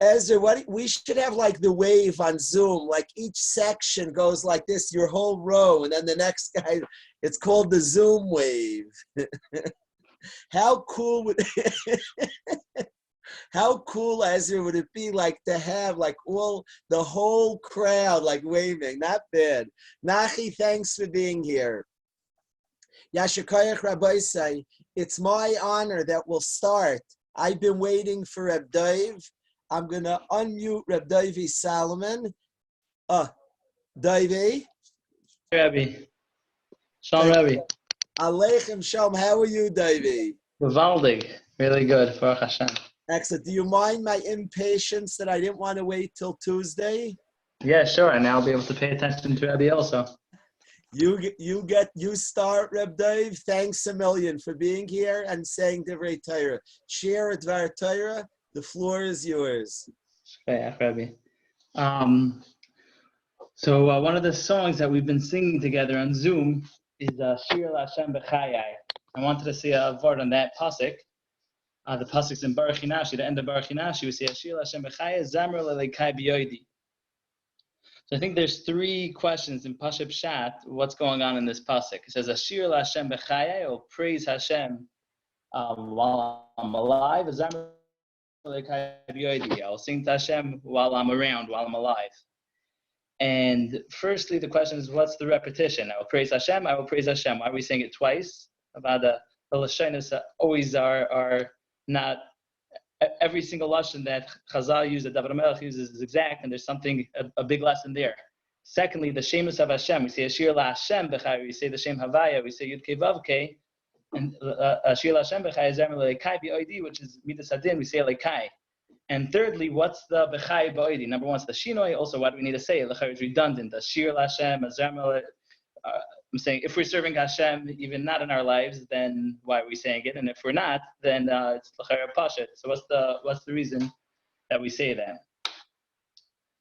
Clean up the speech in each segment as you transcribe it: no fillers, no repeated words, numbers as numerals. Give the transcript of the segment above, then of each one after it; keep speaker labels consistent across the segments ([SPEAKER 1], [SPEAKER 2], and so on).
[SPEAKER 1] Ezra, we should have like the wave on Zoom, like each section goes like this, your whole row, and then the next guy, it's called the Zoom wave. How cool would how cool, Ezra, would it be like to have like all the whole crowd like waving? Not bad. Nachi, thanks for being here. Yashikoyach Rabbi say, it's my honor that we'll start. I've been waiting for Reb Dovi. I'm going to unmute Reb Dovi Solomon. Dovi.
[SPEAKER 2] Rabbi. Shalom, Rabbi.
[SPEAKER 1] Aleichem Shalom. How are you, Dovi?
[SPEAKER 2] Vivaldig. Really good. Baruch Hashem.
[SPEAKER 1] Excellent. Do you mind my impatience that I didn't want to wait till Tuesday?
[SPEAKER 2] Yeah, sure. And now I'll be able to pay attention to Rabbi also.
[SPEAKER 1] You start, Reb Dovi. Thanks a million for being here and saying Divrei Torah. Share Dvar Torah. The floor is yours.
[SPEAKER 2] Okay, Rabbi. So one of the songs that we've been singing together on Zoom is Shir L'Hashem B'chayai. I wanted to say a word on that pasuk. The pasuk's in Baruch Hinashi, the end of Baruch Hinashi. We say Shir L'Hashem B'chayai, Zamar L'Leikai B'yoidi. So I think there's three questions in Pashup Pshat, what's going on in this pasuk. It says, Ashir L'Hashem B'chayai, or praise Hashem while I'm alive. I'll sing to Hashem while I'm around, while I'm alive. And firstly, the question is, what's the repetition? I will praise Hashem, I will praise Hashem. Why are we saying it twice? About the Lashonos always are not, every single lashon that Chazal uses, that David HaMelech uses is exact, and there's something, a big lesson there. Secondly, the Shemus of Hashem, we say Ashir LaHashem B'chai, we say the Shem Havaya, we say Yud Kei Vav Kei, and Ashir LaHashem B'chai is Zemer L'Leikai B'Oidi, which is Midas Hadin, we say Leikai. And thirdly, what's the B'chai B'Oidi? Number one, it's the Shinoi, also what do we need to say? L'chai is redundant, Ashir LaHashem, Zemer I'm saying if we're serving Hashem, even not in our lives, then why are we saying it? And if we're not, then it's l'chayra pashat. So what's the reason that we say that?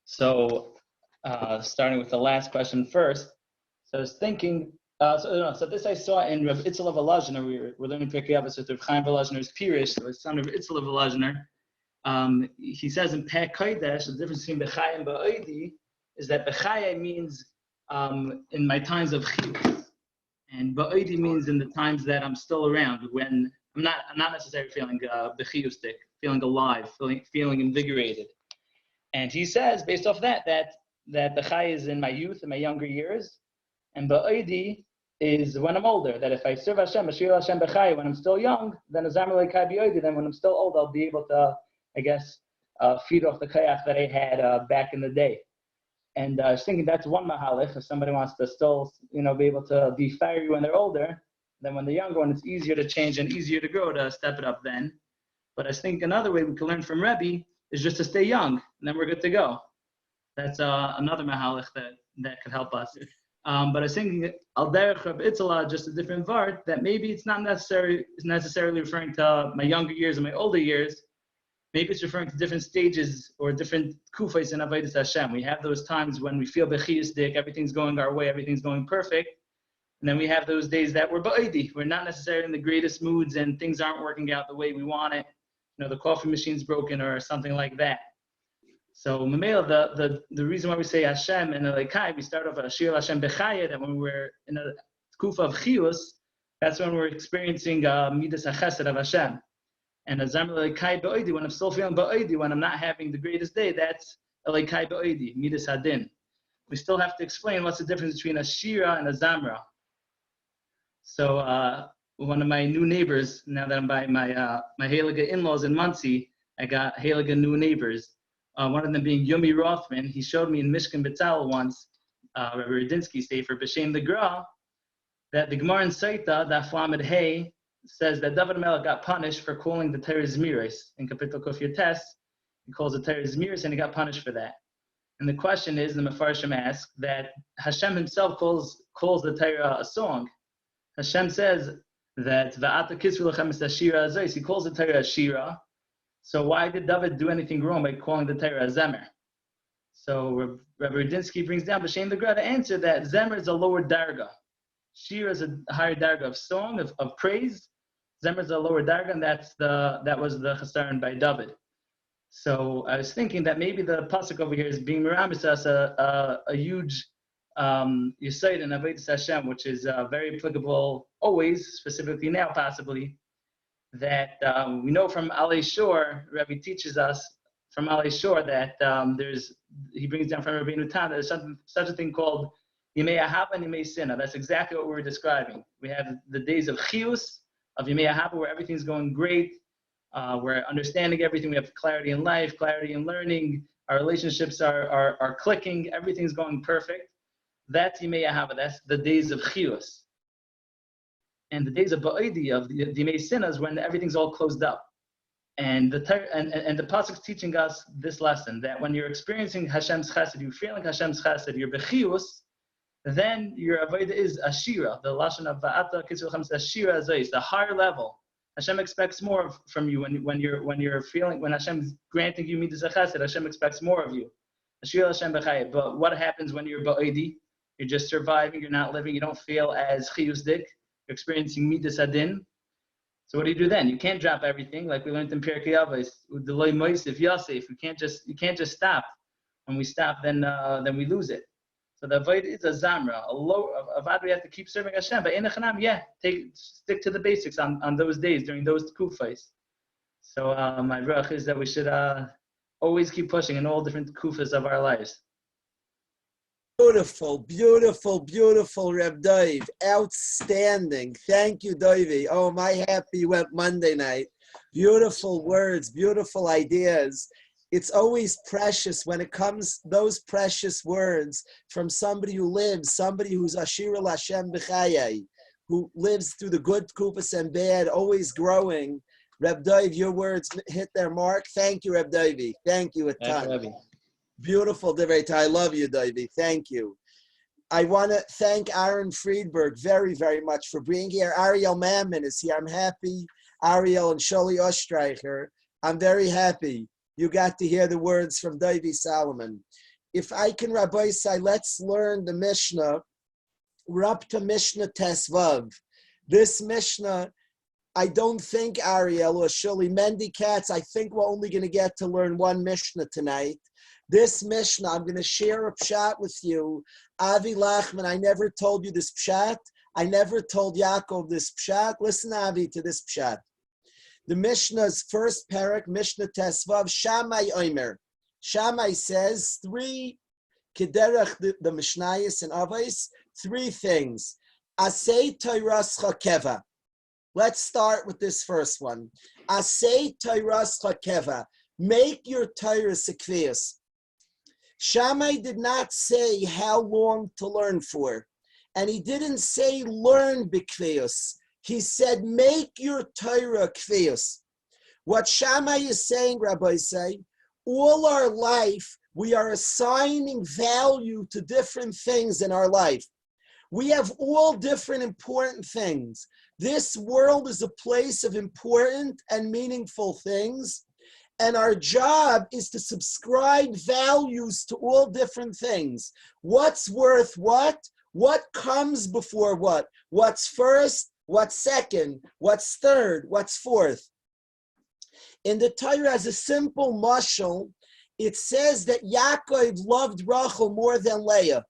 [SPEAKER 2] So starting with the last question first. So I was thinking. So this I saw in Reb Itzel Volozhiner. We're learning Pirkei Avos with Reb Chaim Volozhiner's Pirish, so it's son of Itzel Volozhiner. He says in Peh Kodesh, the difference between B'chai and Ba'oidi is that B'chai means in my times of chiyus, and ba'oidi means in the times that I'm still around, when I'm not necessarily feeling bechiyustik, feeling alive, feeling invigorated. And he says, based off that b'chai is in my youth, in my younger years, and ba'oidi is when I'm older. That if I serve Hashem, Ashir Hashem b'chai, when I'm still young, then azamar leikai b'oidi. Then when I'm still old, I'll be able to, I guess, feed off the kayach that I had back in the day. And I was thinking that's one mahalach. If somebody wants to still, be able to be fiery when they're older, then when they're younger, when it's easier to change and easier to grow, to step it up then. But I think another way we can learn from Rebbe is just to stay young, and then we're good to go. That's another mahalach that could help us. But I was thinking al derech Reb Itzela, just a different vart, that maybe it's not necessarily referring to my younger years and my older years. Maybe it's referring to different stages or different kufais in Avodas Hashem. We have those times when we feel bechiyusdik, everything's going our way, everything's going perfect. And then we have those days that we're ba'idi. We're not necessarily in the greatest moods and things aren't working out the way we want it. The coffee machine's broken or something like that. So Mamela, the reason why we say Hashem and Leikai, we start off Ashir Hashem Bechaya, that when we're in a kufa of chiyus, that's when we're experiencing midas hachesed of Hashem. And azamar leikai ba'oidi, when I'm still feeling ba'oidi, when I'm not having the greatest day, that's leikai ba'oidi, midas hadin. We still have to explain what's the difference between a shira and a zamra. So one of my new neighbors, now that I'm by my Heilige in-laws in Monsey, I got Heilige new neighbors. One of them being Yumi Rothman. He showed me in Mishkan Betzal once, Rabbi Radinsky Sefer B'Shem the Gra, that the Gemara in Saita, that Flamed Hay, says that David HaMelech got punished for calling the Torah Zmiris. In Kapitel Kuf Yotes, he calls the Torah Zmiris and he got punished for that. And the question is, the Mefarshim ask, that Hashem himself calls the Torah a song. Hashem says that Va'ata Kisvu Lechem Es Ashira Azos, he calls the Torah a Shira. So why did David do anything wrong by calling the Torah a Zemer? So Rabbi Radinsky brings down B'Shem the Gra to answer that Zemer is a lower darga. Shira is a higher darga of song, of praise. Zemer is a lower darga, and that was the chesaron by David. So I was thinking that maybe the pasuk over here is being miramis us a huge Yesod in Avodas Hashem, which is very applicable always, specifically now possibly, that we know from Eli Shur, Rabbi teaches us from Eli Shur that he brings down from Rabbi Nutan, there's such a thing called Yimei Ahava and Yimei Sinna. That's exactly what we were describing. We have the days of Chiyus, of Yimei Ahava, where everything's going great, we're understanding everything, we have clarity in life, clarity in learning, our relationships are clicking, everything's going perfect. That's Yimei Ahava, that's the days of Chiyus. And the days of Ba'idi, of the Yimei Sinna, is when everything's all closed up. And the pasuk's teaching us this lesson, that when you're experiencing Hashem's chesed, you're feeling Hashem's chesed, you're bechiyus, then your avodah is ashira. The lashon of Va'ata Kitzur says ashira zayis, the higher level. Hashem expects more from you when you're feeling, when Hashem's granting you midas chesed, Hashem expects more of you. Ashira Hashem b'chayim. But what happens when you're ba'idi? You're just surviving. You're not living. You don't feel as chiyusdik. You're experiencing midas adin. So what do you do then? You can't drop everything, like we learned in Pirkei Avos Shuir. You can't just stop. When we stop, then we lose it. So the avodah is a zamra, a avad. We have to keep serving Hashem. But in the chanam, stick to the basics on those days during those kufas. So my brach is that we should always keep pushing in all different kufas of our lives.
[SPEAKER 1] Beautiful, beautiful, beautiful, Reb Dovi. Outstanding. Thank you, Dovi. Oh, my happy went Monday night. Beautiful words, beautiful ideas. It's always precious when it comes, those precious words from somebody who lives, somebody who's Ashira Lashem B'chayei, who lives through the good kupas and bad, always growing. Reb Dovi, your words hit their mark. Thank you, Reb Dovi. Thank you a ton. Beautiful, Devet. I love you, Dovi. Thank you. I want to thank Aaron Friedberg very, very much for being here. Ariel Mammon is here. I'm happy. Ariel and Sholi Ostreicher. I'm very happy you got to hear the words from Dovi Solomon. If I can, Rabbi, say, let's learn the Mishnah. We're up to Mishnah Tesvav. This Mishnah, I don't think Ariel or Sholi Mendy Katz, I think we're only going to get to learn one Mishnah tonight. This Mishnah, I'm going to share a pshat with you. Avi Lachman, I never told you this pshat. I never told Yaakov this pshat. Listen, Avi, to this pshat. The Mishnah's first parak, Mishnah Tesvav, Shammai Omer. Shammai says three, Kederach, the Mishnayos and Avos, three things. Asay Teiras Chakeva. Let's start with this first one. Asay Teiras Chakeva. Make your Teiras Sekvias. Shammai did not say how long to learn for. And he didn't say learn b'kveus. He said make your Torah kveus. What Shammai is saying, Rabbi say, all our life we are assigning value to different things in our life. We have all different important things. This world is a place of important and meaningful things. And our job is to subscribe values to all different things. What's worth what? What comes before what? What's first? What's second? What's third? What's fourth? In the Torah, as a simple mashal, it says that Yaakov loved Rachel more than Leah,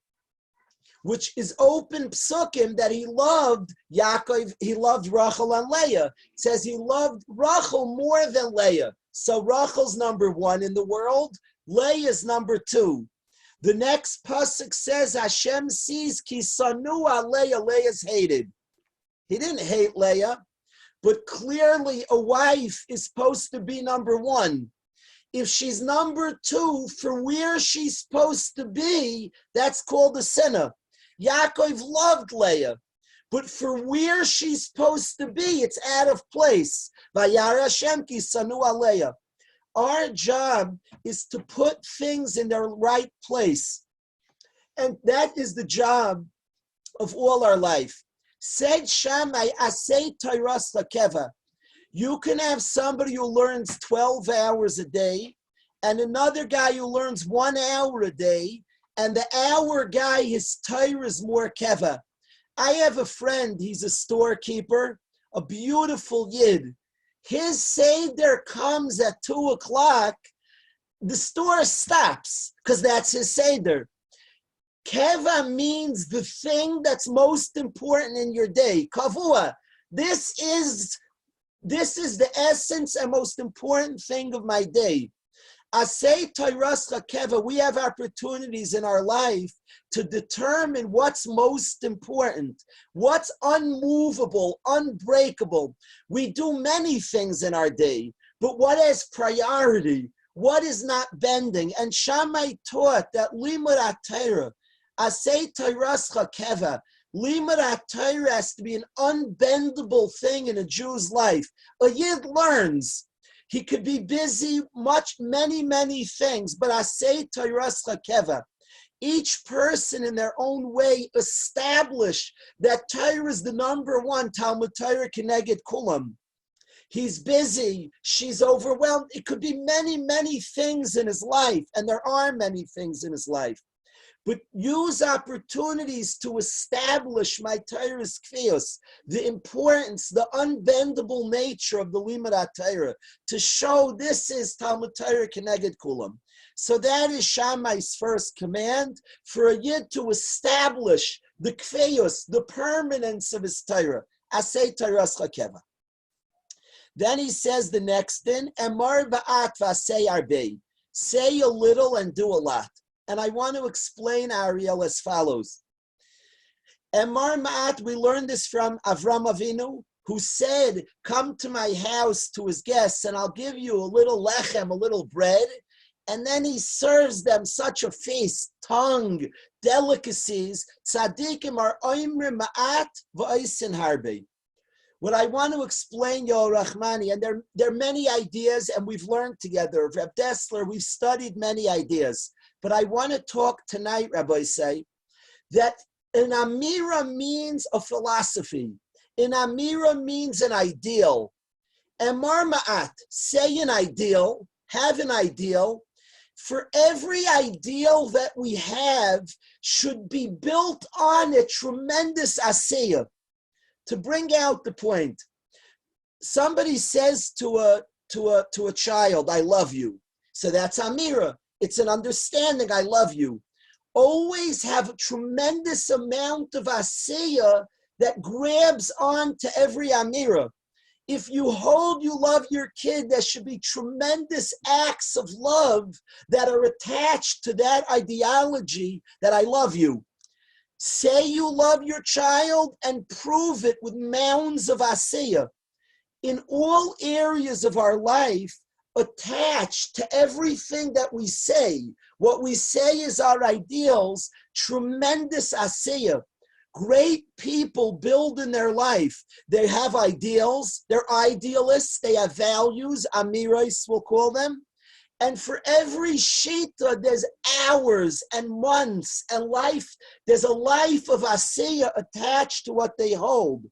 [SPEAKER 1] which is open psukim that he loved Yaakov, he loved Rachel and Leah. It says he loved Rachel more than Leah. So Rachel's number one in the world, Leah's number two. The next pasuk says Hashem sees ki sanua Leah, Leah's hated. He didn't hate Leah, but clearly a wife is supposed to be number one. If she's number two, for where she's supposed to be, that's called a sinner. Yaakov loved Leah, but for where she's supposed to be, it's out of place. Vayara Hashem ki sanua Leah. Our job is to put things in their right place. And that is the job of all our life. Said Shammai, Asay Teiras Lakeva. You can have somebody who learns 12 hours a day, and another guy who learns 1 hour a day, and the hour guy, his Torah is more keva. I have a friend, he's a storekeeper, a beautiful yid. His seder comes at 2 o'clock, the store stops because that's his seder. Keva means the thing that's most important in your day. Kavua. This is the essence and most important thing of my day. Asay Tairascha Keva, we have opportunities in our life to determine what's most important, what's unmovable, unbreakable. We do many things in our day, but what has priority? What is not bending? And Shammai taught that Limud HaTorah, Asay Tairascha Keva, Limud HaTorah has to be an unbendable thing in a Jew's life. A Yid learns. He could be busy, many things, but Asay Tairascha Keva. Each person in their own way establish that Torah is the number one, Talmud Torah Keneged Kulam. He's busy, she's overwhelmed. It could be many things in his life, and there are many things in his life. But use opportunities to establish my Torah's kfiyos, the importance, the unbendable nature of the Limud HaTorah, to show this is Talmud Torah Keneged Kulam. So that is Shammai's first command, for a Yid to establish the kfiyos, the permanence of his Torah. Asay Tairascha Keva. Then he says the next din, Emar ba'at v'asay arbei. Say a little and do a lot. And I want to explain, Ariel, as follows. Emar ma'at, we learned this from Avram Avinu, who said, come to my house to his guests, and I'll give you a little lechem, a little bread. And then he serves them such a feast, tongue, delicacies. Tzadikim are oimrim ma'at v'oisin harbe. What I want to explain, Yoel Rachmani, and there are many ideas, and we've learned together. Reb Dessler, we've studied many ideas. But I want to talk tonight, Rabbi, say, that an amira means a philosophy. An amira means an ideal. Emar ma'at, say an ideal, have an ideal. For every ideal that we have should be built on a tremendous asiyah. To bring out the point, somebody says to a child, I love you. So that's amira. It's an understanding, I love you. Always have a tremendous amount of asiyah that grabs on to every amira. If you hold you love your kid, there should be tremendous acts of love that are attached to that ideology that I love you. Say you love your child and prove it with mounds of asiyah. In all areas of our life, attached to everything that we say, what we say is our ideals, tremendous asiyah. Great people build in their life. They have ideals, they're idealists, they have values, amirais we'll call them. And for every shita, there's hours and months and life. There's a life of asiyah attached to what they hold.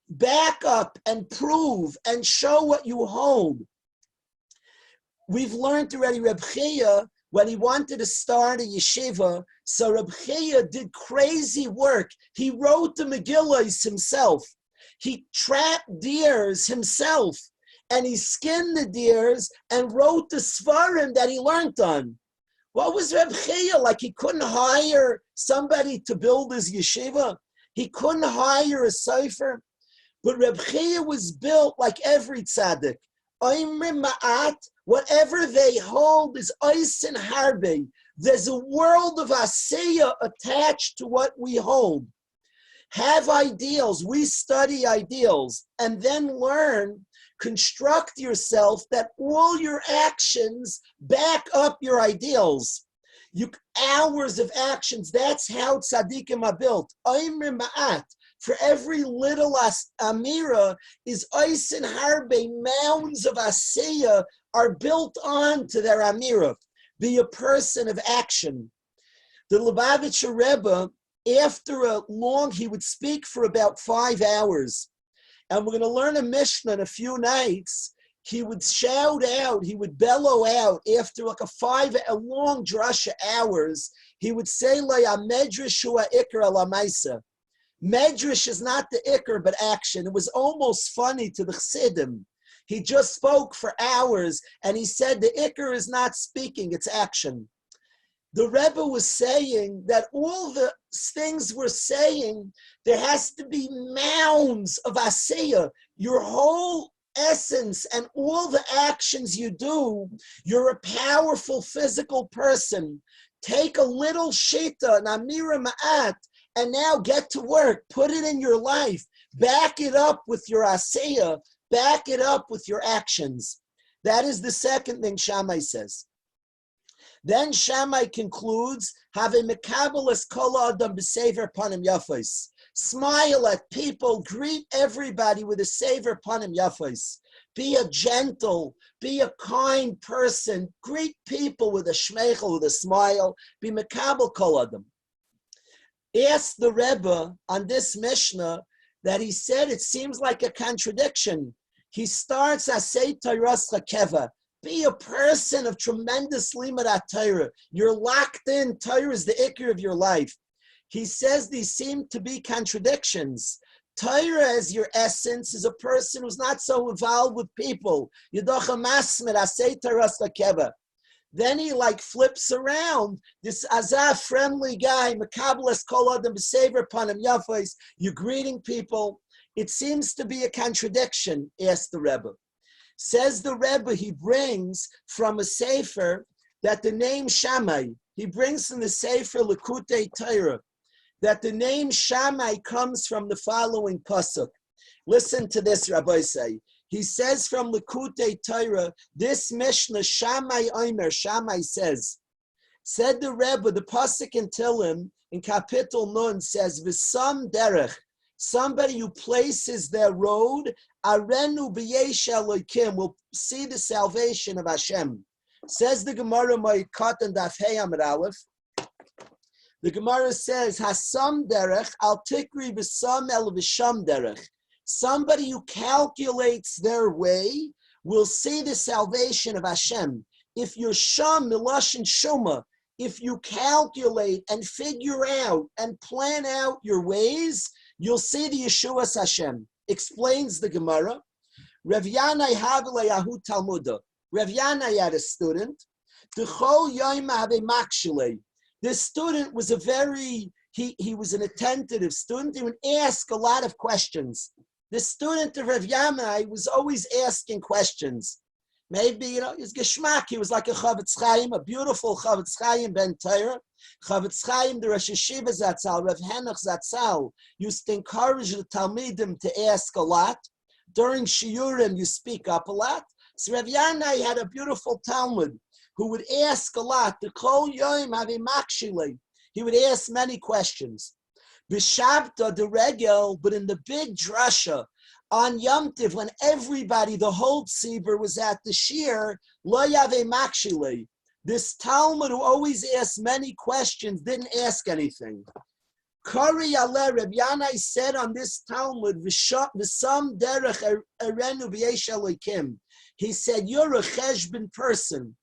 [SPEAKER 1] Back up and prove and show what you hold. We've learned already Reb Chia, when he wanted to start a yeshiva, so Reb Chia did crazy work. He wrote the Megillah himself. He trapped deers himself. And he skinned the deers and wrote the svarim that he learned on. What was Reb Chia like? He couldn't hire somebody to build his yeshiva. He couldn't hire a sefer. But Reb Chia was built like every tzaddik. Oimrim ma'at, whatever they hold is oisin harbe. There's a world of asiyah attached to what we hold. Have ideals. We study ideals and then learn. Construct yourself that all your actions back up your ideals. Hours of actions, that's how tzaddikim are built. Oimrim ma'at, for every little amira is oisin harbe, mounds of asiyah are built on to their amira. Be a person of action. The Lubavitcher Rebbe, after a long, he would speak for about 5 hours. And we're going to learn a Mishnah in a few nights. He would shout out, he would bellow out after like a long drasha hours. He would say, "La medrash hu ha'ikar ala ma'isa." Medrash is not the ikar, but action. It was almost funny to the Chassidim. He just spoke for hours, and he said the Iker is not speaking, it's action. The Rebbe was saying that all the things we're saying, there has to be mounds of asiyah. Your whole essence and all the actions you do, you're a powerful physical person. Take a little shita, an amira ma'at, and now get to work. Put it in your life. Back it up with your asiyah. Back it up with your actions. That is the second thing Shammai says. Then Shammai concludes, have a mekabelas kol adam b'sever panim yafos. Smile at people, greet everybody with a sever panim yafos. Be a gentle, be a kind person. Greet people with a shmeichel, with a smile. Be mekabel kol adam. Ask the Rebbe on this Mishnah that he said it seems like a contradiction. He starts, Asay Tayras Chakeva. Be a person of tremendous limud Torah. You're locked in. Torah is the ikr of your life. He says these seem to be contradictions. Torah as your essence is a person who's not so involved with people. Yedocha masmid Asay Tayras Chakeva. Then he flips around. This Azaf friendly guy, Mekabelas Kol Adam B'Sever Panim Yafos. You're greeting people. It seems to be a contradiction, asked the Rebbe. Says the Rebbe, he brings from a sefer that the name Shammai, he brings from the sefer Likutei Torah, that the name Shammai comes from the following pasuk. Listen to this, Rabbi say. He says from Likutei Torah, this Mishnah, Shammai Omer, Shammai says, said the Rebbe, the pasuk in Tehillim, in Kapitel Nun, says, V'sam derech, somebody who places their road, Arenu b'yesh Elokim, will see the salvation of Hashem. Says the Gemara, Moed and Daf Hey Amud Aleph. The Gemara says, Hasam derech, al tikri v'sam el v'sham derech. Somebody who calculates their way will see the salvation of Hashem. If you're sham, miloshin shuma, if you calculate and figure out and plan out your ways, you'll see the Yeshuas Hashem. Explains the Gemara. Rav Yanai Havile Yahu Talmuda. Rav Yanai had a student. This student was he was an attentive student. He would ask a lot of questions. The student of Rav Yanai was always asking questions. Maybe, his geschmack, he was like a Chavetz Chaim, a beautiful Chavetz Chaim ben Torah. Chavetz Chaim, the Rosh Hashiva Zatzal, Rav Henoch Zatzal, used to encourage the Talmidim to ask a lot. During Shiurim, you speak up a lot. So Rav Yanai had a beautiful Talmud who would ask a lot. The Kol Yom Havi Makshile. He would ask many questions. B'Shabta, the Regel, but in the big drasha, on Yom Tiv, when everybody, the whole tzibur was at the shir, lo yave makshile. This Talmud who always asked many questions didn't ask anything. Kari ale Reb Yanai said on this Talmud, v'sam derech erenu b'yesh Elokim. He said, you're a cheshbon person.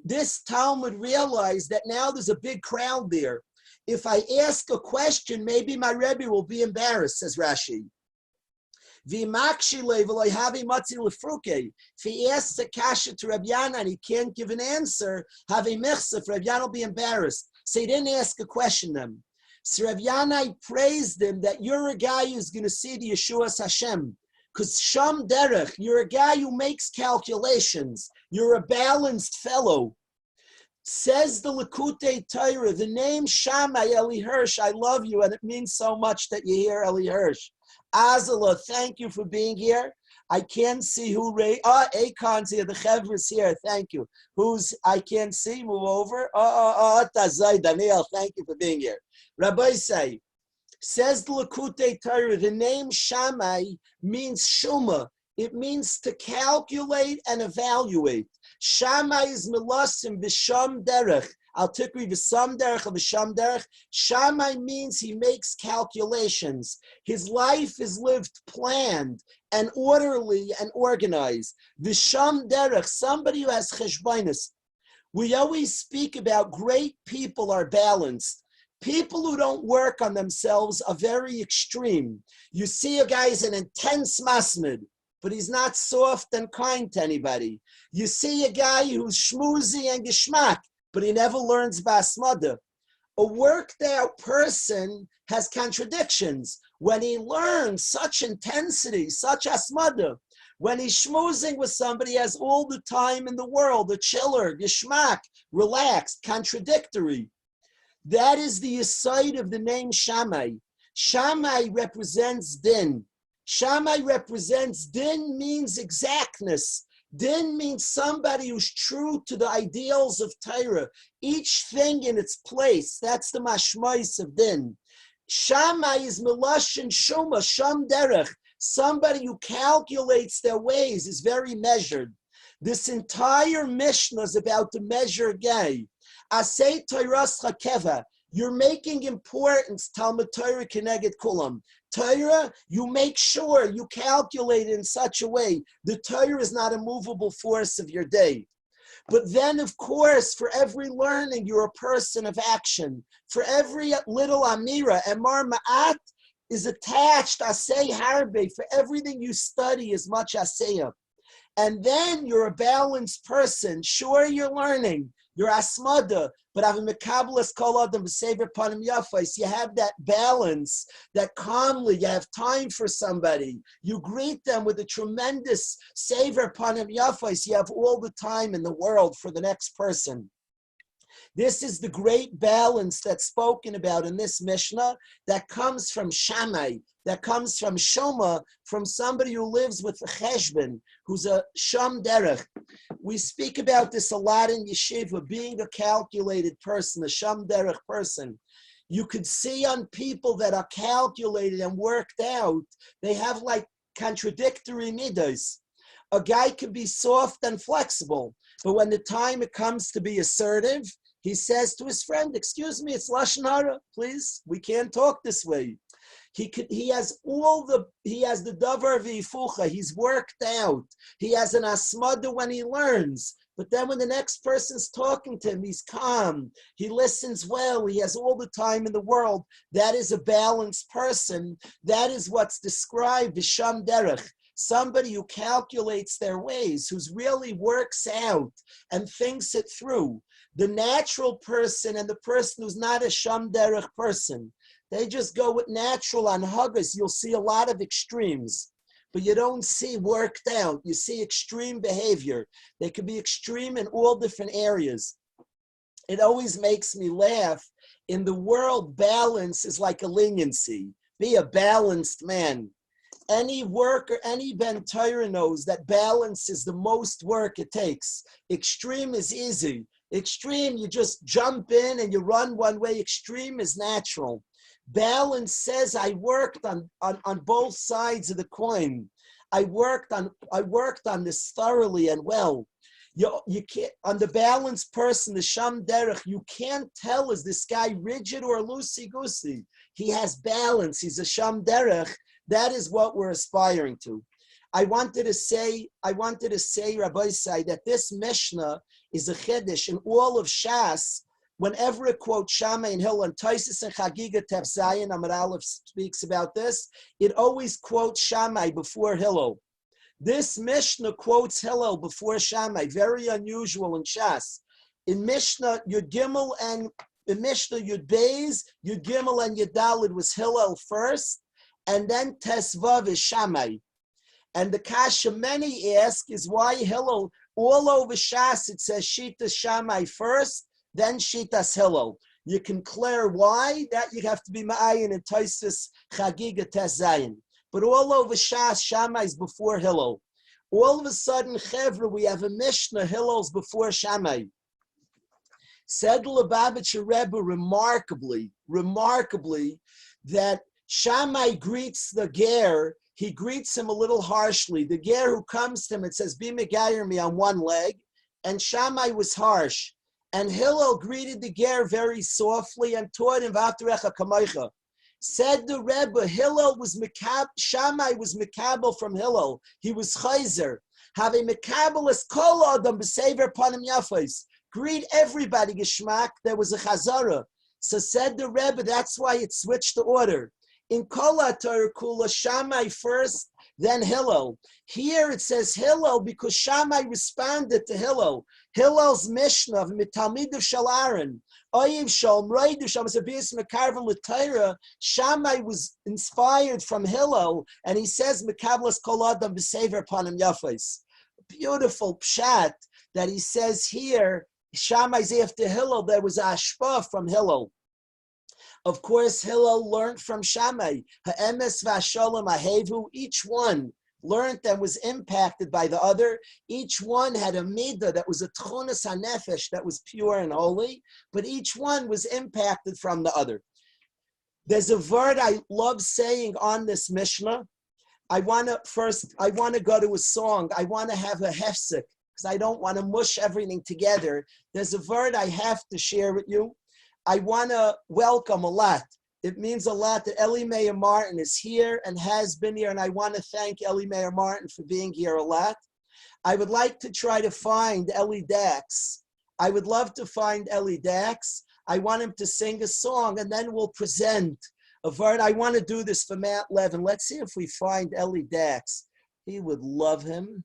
[SPEAKER 1] This Talmud realized that now there's a big crowd there. If I ask a question, maybe my Rebbe will be embarrassed, says Rashi. If he asks a kasha to Reb Yana and he can't give an answer, have a mechsef, Reb Yana will be embarrassed. So he didn't ask a question then. So Reb Yana praised him that you're a guy who's going to see the Yeshuas Hashem. Because Sham Derech, you're a guy who makes calculations. You're a balanced fellow. Says the Likutei Torah, the name Shammai Eli Hirsch, I love you, and it means so much that you hear Eli Hirsch. Azala, thank you for being here. I can't see who Akon's here, the Chevra's here, thank you. I can't see, move over. Tazai, Daniel, thank you for being here. Rabbi say, says the Likutei Torah, the name Shammai means Shuma. It means to calculate and evaluate. Shammai is milasim b'sham derech. Al tikri v'sam derech or v'sham derech. Shammai means he makes calculations. His life is lived planned and orderly and organized. V'sham derech, somebody who has cheshbonus. We always speak about great people are balanced. People who don't work on themselves are very extreme. You see a guy is an intense masmid. but he's not soft and kind to anybody. You see a guy who's schmoozy and geschmack, but he never learns basmada. A worked out person has contradictions. When he learns such intensity, such asmada, when he's schmoozing with somebody, he has all the time in the world, a chiller, geschmack, relaxed, contradictory. That is the aside of the name Shammai. Shammai represents din. Shammai represents din means exactness. Din means somebody who's true to the ideals of Torah. Each thing in its place. That's the mashmais of din. Shammai is Milash and Shuma, Sham Derech. Somebody who calculates their ways, is very measured. This entire Mishnah is about the measure gay. Asay Torahs Chakeva. You're making importance, Talmud Torah Keneged Kulam. Torah, you make sure you calculate it in such a way. The Torah is not a movable force of your day. But then, of course, for every learning, you're a person of action. For every little amira, Emar Ma'at is attached, Asay Harbe. For everything you study as much Asayah. And then you're a balanced person. Sure, you're learning. You're asmada, but have a mekabelas kol adam b'sever panim yafais. You have that balance, that calmly, you have time for somebody. You greet them with a tremendous sever panim yafais. You have all the time in the world for the next person. This is the great balance that's spoken about in this Mishnah that comes from Shammai, that comes from Shoma, from somebody who lives with a cheshbon, who's a sham derech. We speak about this a lot in yeshiva, being a calculated person, a sham derech person. You could see on people that are calculated and worked out, they have like contradictory midos. A guy can be soft and flexible, but when the time it comes to be assertive, he says to his friend, "Excuse me, it's lashon hara, please. We can't talk this way." He has the davar v'ifucha. He's worked out. He has an asmada when he learns. But then when the next person's talking to him, he's calm. He listens well. He has all the time in the world. That is a balanced person. That is what's described as sham derech. Somebody who calculates their ways, who really works out and thinks it through. The natural person and the person who's not a sham derech person, they just go with natural on huggers. You'll see a lot of extremes, but you don't see worked out. You see extreme behavior. They can be extreme in all different areas. It always makes me laugh. In the world, balance is like a leniency. Be a balanced man. Any worker, any Ben Torah knows that balance is the most work it takes. Extreme is easy. Extreme, you just jump in and you run one way. Extreme is natural. Balance says I worked on both sides of the coin. I worked on this thoroughly and well. You can't, on the balanced person, the sham derech, you can't tell, is this guy rigid or loosey-goosey? He has balance. He's a sham derech. That is what we're aspiring to. I wanted to say, Rabbi Say, that this Mishnah is a chiddush in all of Shas. Whenever it quotes Shammai and Hillel, and Taisus and Chagiga Tef Zayin, Amar Aleph speaks about this, it always quotes Shammai before Hillel. This Mishnah quotes Hillel before Shammai, very unusual in Shas. In Mishnah Yud Gimel and in Mishnah Yud Beis, Yud Gimel and Yud Daled was Hillel first, and then Tesvav is Shammai. And the kasha many ask is why Hillel, all over Shas it says Shitas Shammai first, then Shitas Hillel. You can clear why, that you have to be Ma'ayin and Taisus Chagiga Tes Zayin. But all over Shas, Shammai is before Hillel. All of a sudden, Chevra, we have a Mishnah, Hillel's before Shammai. Said Lubavitcher Rebbe remarkably, that Shammai greets the ger, he greets him a little harshly. The ger who comes to him and says, "Be megayer me on one leg," and Shammai was harsh. And Hillel greeted the ger very softly and taught him V'afterecha kamoicha. Said the Rebbe, Shammai was mekabel from Hillel. He was chayzer. Have a mekabel as kol adam b'sever panim yafais. Greet everybody geschmack. There was a chazara. So said the Rebbe, that's why it switched the order. In Kol HaTorah Kula, Shammai first, then Hillel. Here it says Hillel because Shammai responded to Hillel. Hillel's Mishnah of Mitalmid of Shalaron, Oyev Shalom Reidu Shalom Zabis Mekarvel L'Torah. Shammai was inspired from Hillel, and he says Mekablas Kol Adam B'Sever Panim Yafos. Beautiful pshat that he says here. Shammai's after Hillel. There was a ashpa from Hillel. Of course, Hillel learned from Shammai. Ha'emes v'asholem ahevu. Each one learned and was impacted by the other. Each one had a midah that was a tchunas hanefesh that was pure and holy, but each one was impacted from the other. There's a word I love saying on this Mishnah. I want to go to a song. I want to have a hefsek because I don't want to mush everything together. There's a word I have to share with you. I want to welcome a lot. It means a lot that Eli Meir Martin is here and has been here, and I want to thank Eli Meir Martin for being here a lot. I would like to try to find Eli Dachs. I would love to find Eli Dachs. I want him to sing a song, and then we'll present a word. I want to do this for Matt Levin. Let's see if we find Eli Dachs. He would love him.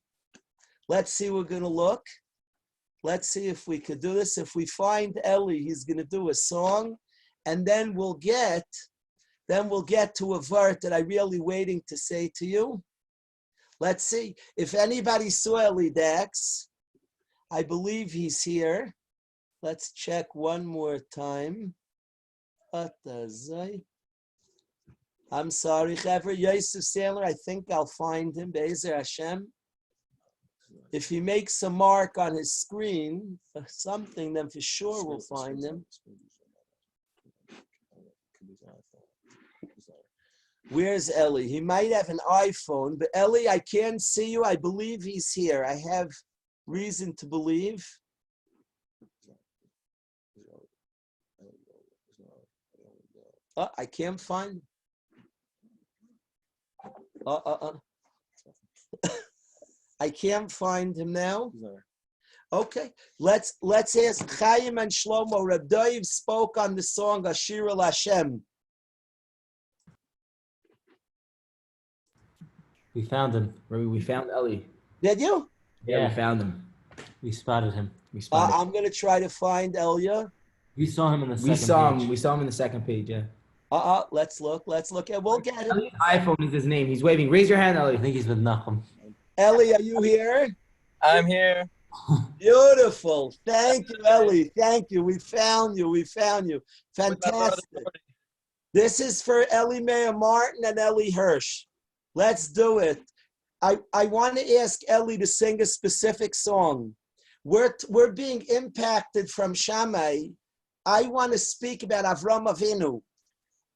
[SPEAKER 1] Let's see, we're going to look. Let's see if we could do this. If we find Eli, he's going to do a song, and then we'll get to a word that I'm really waiting to say to you. Let's see. If anybody saw Eli Dachs, I believe he's here. Let's check one more time. I'm sorry, Chaver. Yosef Sandler, I think I'll find him. Be'ezer Hashem. If he makes a mark on his screen, something, then for sure we'll find him. Where's Eli? He might have an iPhone, but Eli, I can't see you. I believe he's here. I have reason to believe. Oh, I can't find. I can't find him now. Okay, let's ask Chaim and Shlomo. Reb Dovi spoke on the song Ashir El Hashem.
[SPEAKER 3] We found him. We found Eli.
[SPEAKER 1] Did you?
[SPEAKER 3] Yeah, we found him. We spotted him.
[SPEAKER 1] I'm going to try to find Elia.
[SPEAKER 3] We saw him in the second page. We saw him in the second page, yeah.
[SPEAKER 1] Let's look. We'll get him.
[SPEAKER 3] Eli's iPhone is his name. He's waving. Raise your hand, Eli. I think he's with Nachum.
[SPEAKER 1] Eli, are you here?
[SPEAKER 4] I'm here.
[SPEAKER 1] Beautiful. Thank you, Eli. Thank you. We found you. Fantastic. This is for Eli Meir Martin and Eli Hirsch. Let's do it. I want to ask Eli to sing a specific song. We're being impacted from Shammai. I want to speak about Avram Avinu.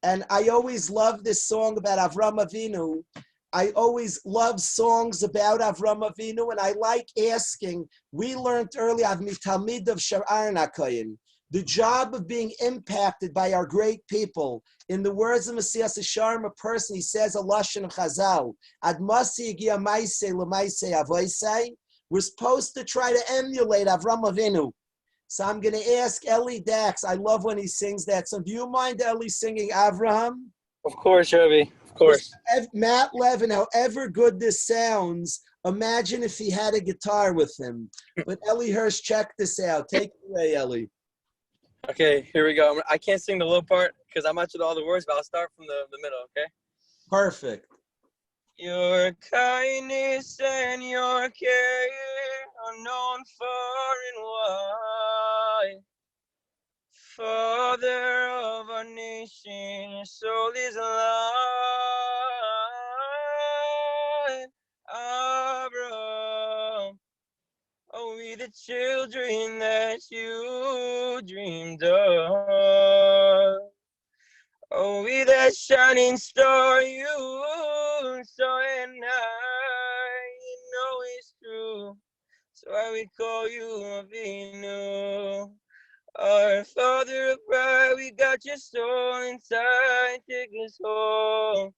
[SPEAKER 1] And I always love this song about Avram Avinu. I always love songs about Avram Avinu, and I like asking. We learned earlier, Talmid of Sharon HaKoyin, the job of being impacted by our great people. In the words of Messias Sharm, a person, he says, a lashon of Chazal, Ad masi yigia maise l'maise avoisai. We're supposed to try to emulate Avram Avinu. So I'm going to ask Eli Dachs. I love when he sings that. So do you mind, Eli, singing Avraham?
[SPEAKER 4] Of course, Rabbi. Of course.
[SPEAKER 1] Matt Levin, however good this sounds, imagine if he had a guitar with him. But Eli Hirsch, check this out. Take it away, Eli.
[SPEAKER 4] Okay, here we go. I can't sing the low part because I'm not sure all the words, but I'll start from the middle, okay?
[SPEAKER 1] Perfect.
[SPEAKER 4] Your kindness and your care are known far and wide. Father of our nation, your soul is alive. Abraham, are we the children that you dreamed of? Are we that shining star you saw at night? You know it's true, so why we call you Avinu. Our Father of pride, we got your soul inside, take us home.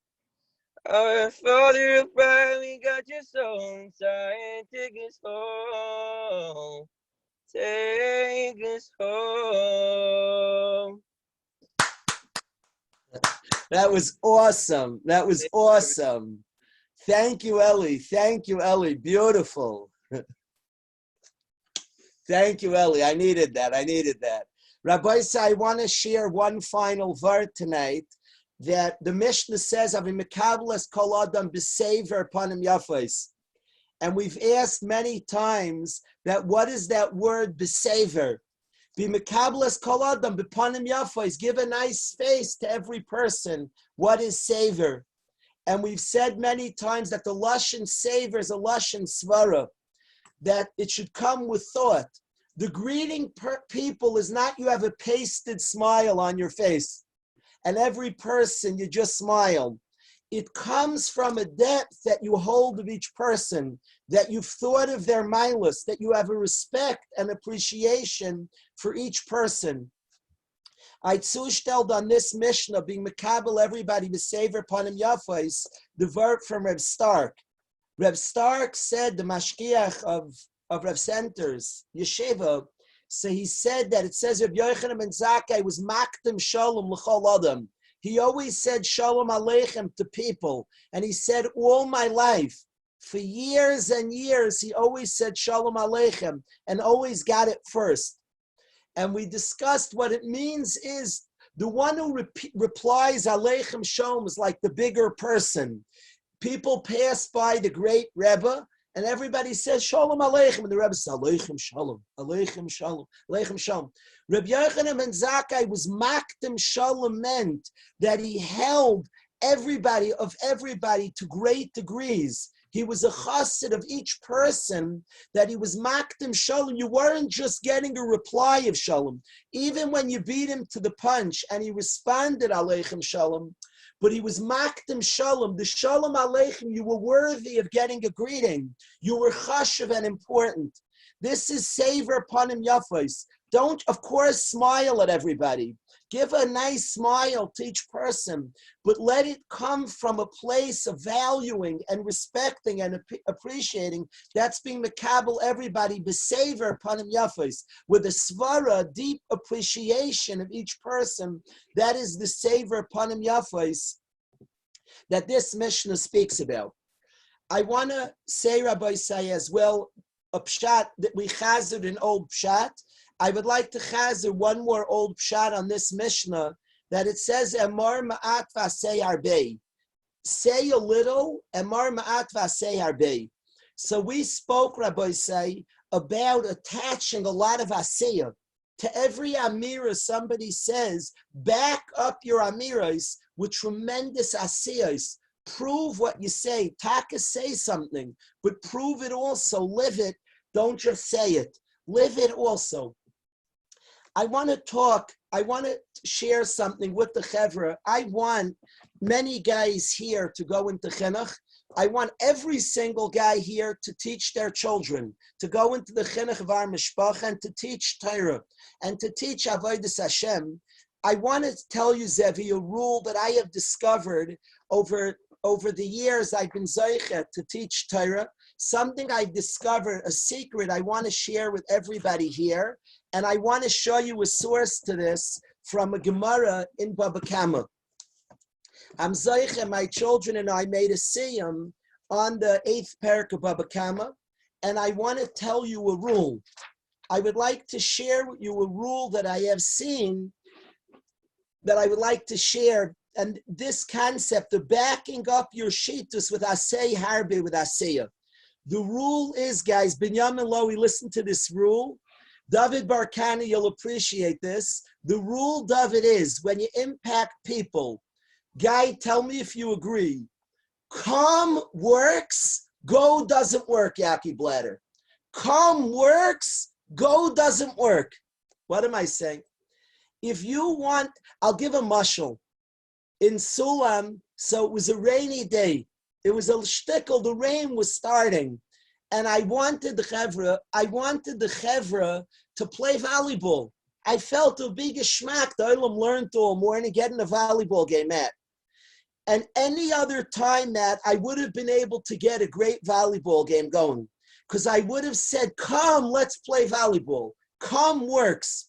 [SPEAKER 4] Our Father of pride, we got your soul inside, take us home. Take us home.
[SPEAKER 1] That was awesome. Thank you, Eli. Thank you, Eli. Beautiful. Thank you, Eli. I needed that. Rabbi, I want to share one final word tonight that the Mishnah says, "Avi mekabeles kol adam b'sever panim yafos." And we've asked many times that what is that word b'sever? B'mekabeles kol adam b'panim yafos. Give a nice face to every person. What is saver? And we've said many times that the lashon saver is a lashon svara, that it should come with thought. The greeting people is not you have a pasted smile on your face, and every person you just smile. It comes from a depth that you hold of each person, that you've thought of their milus, that you have a respect and appreciation for each person. I zustelled on this Mishnah, being mekabel everybody b'sever panim yafos, the verb from Reb Stark. Reb Stark said, the mashkiach of Reb Center's yeshiva, so he said that it says Reb Yochanan ben Zakkai was makdim shalom l'chol adam. He always said shalom aleichem to people, and he said all my life, for years and years, he always said shalom aleichem and always got it first. And we discussed what it means is the one who replies aleichem shalom is like the bigger person. People pass by the great Rebbe, and everybody says shalom aleichem, and the Rebbe says aleichem shalom, aleichem shalom, aleichem shalom. Reb Yochanan ben Zakkai was makdim shalom, meant that he held everybody to great degrees. He was a chassid of each person, that he was makdim shalom. You weren't just getting a reply of shalom. Even when you beat him to the punch and he responded aleichem shalom, but he was makdim shalom. The shalom aleichem, you were worthy of getting a greeting. You were chashuv and important. This is sever panim yafos. Don't, of course, smile at everybody. Give a nice smile to each person, but let it come from a place of valuing and respecting and appreciating. That's being mekabel everybody, b'sever panim yafos, with a svara, deep appreciation of each person. That is the sever panim yafos that this Mishnah speaks about. I want to say, Rabbi say as well, a pshat that we chazed an old pshat. I would like to chazer one more old pshat on this Mishnah, that it says, Emar ma'at v'asei harbei. Say a little, Emar ma'at v'asei harbei. So we spoke, Rabbi say, about attaching a lot of asiyah. To every amira somebody says, back up your amiras with tremendous asiyahs. Prove what you say. Taka, say something, but prove it also. Live it. Don't just say it. Live it also. I want to share something with the chevra. I want many guys here to go into chinuch. I want every single guy here to teach their children, to go into the chinuch of our mishpacha and to teach Torah and to teach avodas Hashem. I want to tell you, Zevi, a rule that I have discovered over the years I've been zeicha to teach Torah. Something I discovered, a secret I want to share with everybody here. And I want to show you a source to this from a Gemara in Baba Kama. I'm zeicha, my children and I made a siyum on the 8th parak of Baba Kama, and I want to tell you a rule. I would like to share with you a rule that I have seen that I would like to share, and this concept of backing up your shittus with asay harbe, with asayah. The rule is, guys, Binyamin Lowy, listen to this rule. David Barkani, you'll appreciate this. The rule, David, is when you impact people, Guy, tell me if you agree. Come works, go doesn't work, Yaki Bladder. Come works, go doesn't work. What am I saying? If you want, I'll give a mashal. In Sulam, so it was a rainy day. It was a shtickle, the rain was starting. And I wanted the chevra to play volleyball. I felt a big geschmack. The Olam learned all morning, getting a volleyball game at. And any other time that I would have been able to get a great volleyball game going, because I would have said, come, let's play volleyball. Come works.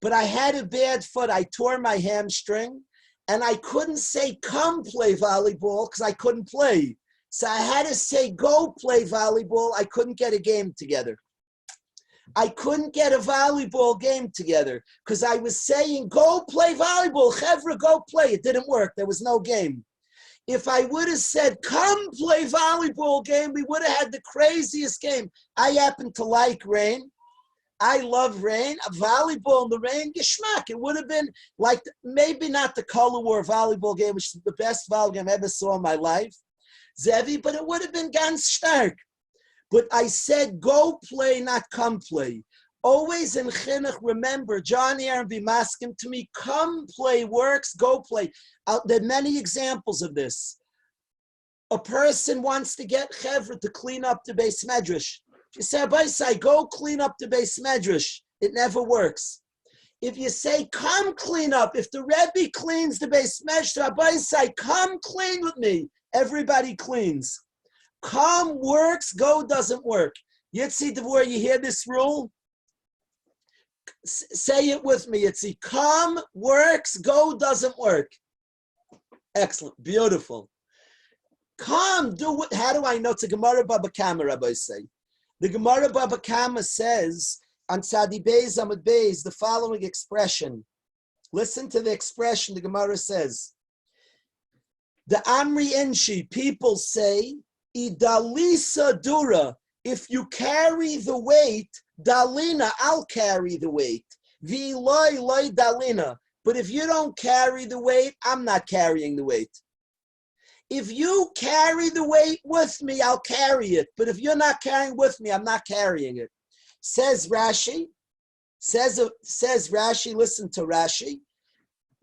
[SPEAKER 1] But I had a bad foot. I tore my hamstring, and I couldn't say, come play volleyball, because I couldn't play. So I had to say, go play volleyball. I couldn't get a game together. I couldn't get a volleyball game together because I was saying, go play volleyball. Chevra, go play. It didn't work. There was no game. If I would have said, come play volleyball game, we would have had the craziest game. I happen to like rain. I love rain. A volleyball in the rain, geschmack. It would have been like, maybe not the color war volleyball game, which is the best volleyball game I ever saw in my life, Zevi, but it would have been ganz stark. But I said, go play, not come play. Always in chinuch, remember, John Aaron be masking to me, come play works, go play. There are many examples of this. A person wants to get chevra to clean up the beis medrash. You say, Rabbi, go clean up the beis medrash. It never works. If you say, come clean up, if the Rebbe cleans the beis medrash, Rabbi, come clean with me. Everybody cleans. Come works, go doesn't work. Yitzi Devor, you hear this rule? Say it with me. Yitzi, come works, go doesn't work. Excellent, beautiful. Come, do it. How do I know? It's a Gemara Baba Kama, Rabbi say. The Gemara Baba Kama says on Tzadi Beis Amud Beis the following expression. Listen to the expression the Gemara says. The Amri Enshi, people say, Idalisa Dura, if you carry the weight, Dalina, I'll carry the weight. Viloi loy Dalina. But if you don't carry the weight, I'm not carrying the weight. If you carry the weight with me, I'll carry it. But if you're not carrying with me, I'm not carrying it. Says Rashi, says Rashi, listen to Rashi.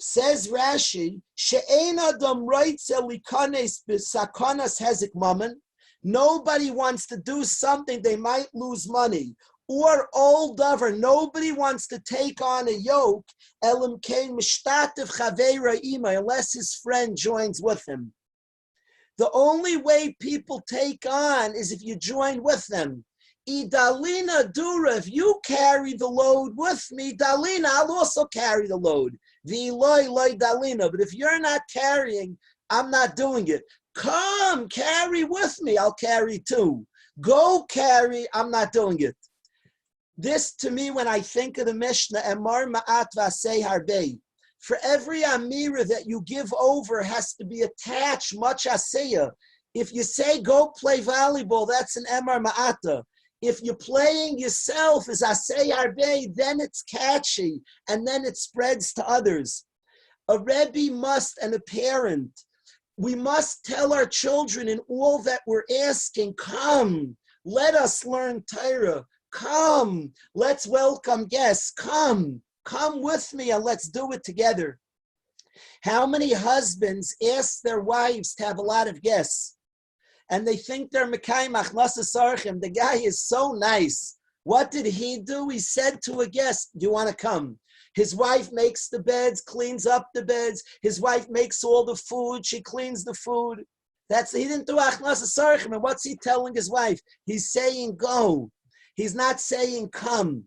[SPEAKER 1] Says Rashi, She'ein adam roitze likanes b'sakonas hezek mammon. Nobody wants to do something they might lose money. Or old dover, nobody wants to take on a yoke, elim kein mishtatev chaveira ima, unless his friend joins with him. The only way people take on is if you join with them. Idalina dura, if you carry the load with me, dalina, I'll also carry the load. V'loi loy dalina, but if you're not carrying, I'm not doing it. Come, carry with me, I'll carry too. Go carry, I'm not doing it. This to me, when I think of the Mishnah, Emar ma'at v'asei harbei. For every amira that you give over has to be attached much aseya. If you say go play volleyball, that's an Emar ma'ata. If you're playing yourself as asei harbei, then it's catchy and then it spreads to others. A Rebbe must, and a parent, we must tell our children in all that we're asking, come, let us learn Torah. Come, let's welcome guests. Come with me and let's do it together. How many husbands ask their wives to have a lot of guests? And they think they're Mekayim Achnasa Sarchim. The guy is so nice. What did he do? He said to a guest, do you want to come? His wife makes the beds, cleans up the beds. His wife makes all the food. She cleans the food. He didn't do Achnasa Sarchim. And what's he telling his wife? He's saying go. He's not saying come.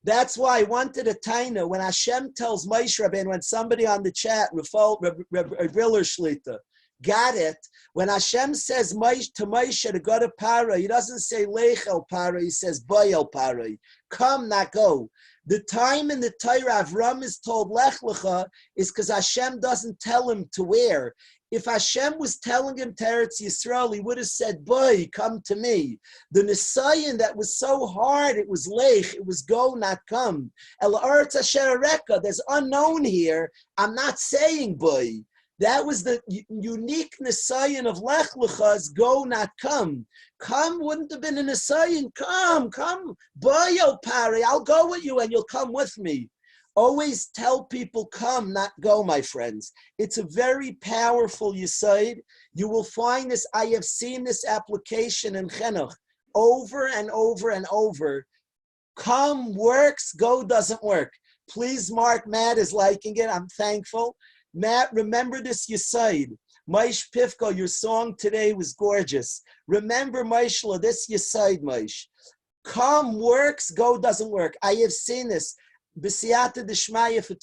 [SPEAKER 1] That's why I wanted a taina. When Hashem tells Moshe Rabbeinu, when somebody on the chat, Riller Shlita, got it. When Hashem says to Moshe to go to Para, he doesn't say Lech el Para, he says Boy el Para. Come, not go. The time in the Torah Avram is told Lech Lecha is because Hashem doesn't tell him to where. If Hashem was telling him to Eretz Yisrael, he would have said, boy, come to me. The Nisayan that was so hard, it was lech, it was go, not come. El Eretz Asher Areka, there's unknown here. I'm not saying boy. That was the unique Nisayan of Lech Lecha's go, not come. Come wouldn't have been a Nisayan. Come. Boy, El Pari, I'll go with you and you'll come with me. Always tell people come, not go, my friends. It's a very powerful yesod. You will find this, I have seen this application in chinuch over and over and over. Come works, go doesn't work. Please mark, Matt is liking it, I'm thankful. Matt, remember this yesod. Maish Pivko, your song today was gorgeous. Remember, Maishla, this yesod, Maish. Come works, go doesn't work. I have seen this. B'siyata d'shmaya for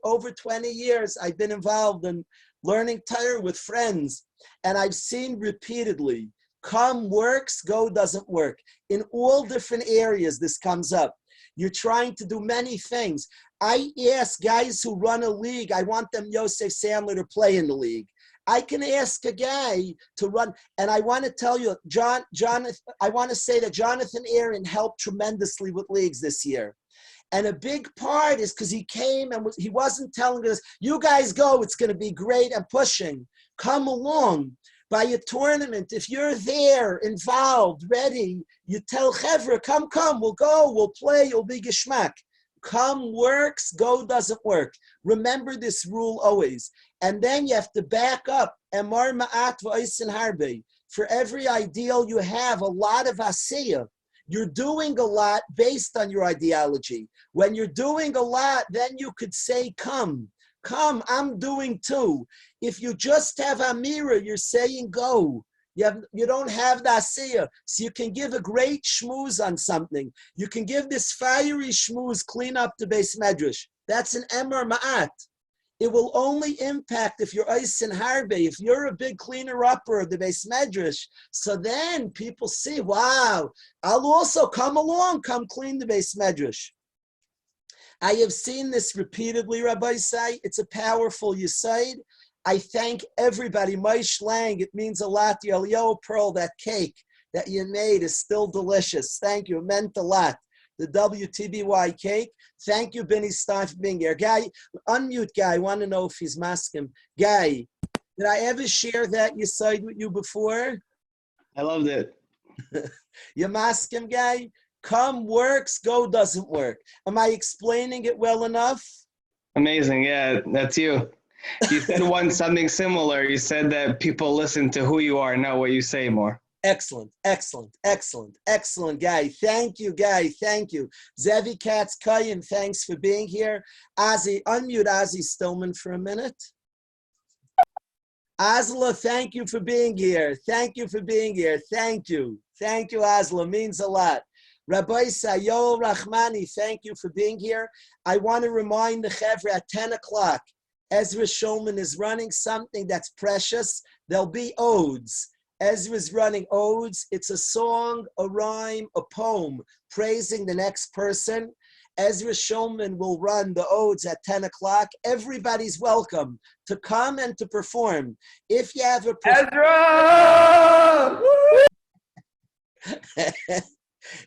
[SPEAKER 1] over 20 years, I've been involved in learning Torah with friends, and I've seen repeatedly Come works, go doesn't work. In all different areas, this comes up. You're trying to do many things. I ask guys who run a league, I want them, Yosef Sandler, to play in the league. I can ask a guy to run, and I want to tell you, Jonathan, I want to say that Jonathan Aaron helped tremendously with leagues this year. And a big part is because he came and he wasn't telling us, you guys go, it's going to be great, and pushing. Come along. By a tournament, if you're there, involved, ready, you tell Chevra, come, we'll go, we'll play, you'll be geschmack. Come works, go doesn't work. Remember this rule always. And then you have to back up. Emar ma'at v'oisen harbe. For every ideal you have, a lot of asiyah. You're doing a lot based on your ideology. When you're doing a lot, then you could say, come, I'm doing too. If you just have Amira, you're saying go. You don't have the Asiyah. So you can give a great shmooze on something. You can give this fiery shmooze, clean up the base medrash. That's an Emor Ma'at. It will only impact if you're Eis and Harbe, if you're a big cleaner-upper of the base medrash. So then people see, wow, I'll also come along, come clean the base medrash. I have seen this repeatedly, Rabbi say. It's a powerful yisaid. I thank everybody. Maish Lang, it means a lot. The Elio Pearl, that cake that you made is still delicious. Thank you. It meant a lot. The WTBY cake. Thank you, Benny Stein, for being here. Guy, unmute Guy. I want to know if he's masking. Guy, did I ever share that yisaid with you before?
[SPEAKER 5] I loved it.
[SPEAKER 1] You masking, Guy? Come works, go doesn't work. Am I explaining it well enough?
[SPEAKER 5] Amazing. Yeah, that's you. You said something similar. You said that people listen to who you are, not what you say more.
[SPEAKER 1] Excellent, Guy. Thank you, Guy. Thank you. Zevi Katz Kayan, thanks for being here. Ozzy, unmute Ozzy Stillman for a minute. Asla, thank you for being here. Thank you, Asla. Means a lot. Rabbi Sayol Rahmani, thank you for being here. I want to remind the Chevra at 10 o'clock, Ezra Shulman is running something that's precious. There'll be odes. Ezra's running odes. It's a song, a rhyme, a poem, praising the next person. Ezra Shulman will run the odes at 10 o'clock. Everybody's welcome to come and to perform. If you have a...
[SPEAKER 3] Ezra!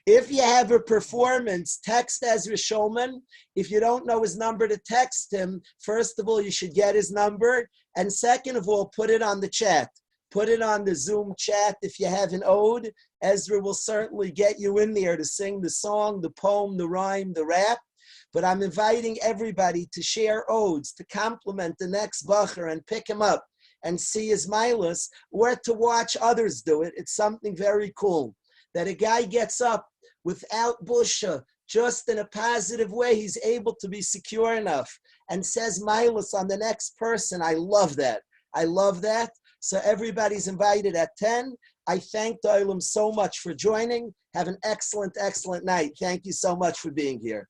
[SPEAKER 1] If you have a performance, text Ezra Shulman. If you don't know his number to text him, first of all, you should get his number. And second of all, put it on the chat. Put it on the Zoom chat. If you have an ode, Ezra will certainly get you in there to sing the song, the poem, the rhyme, the rap. But I'm inviting everybody to share odes, to compliment the next bacher and pick him up and see his milas, or to watch others do it. It's something very cool. That a guy gets up without busha, just in a positive way, he's able to be secure enough and says milas on the next person. I love that. So everybody's invited at 10. I thank the Olam so much for joining. Have an excellent night. Thank you so much for being here.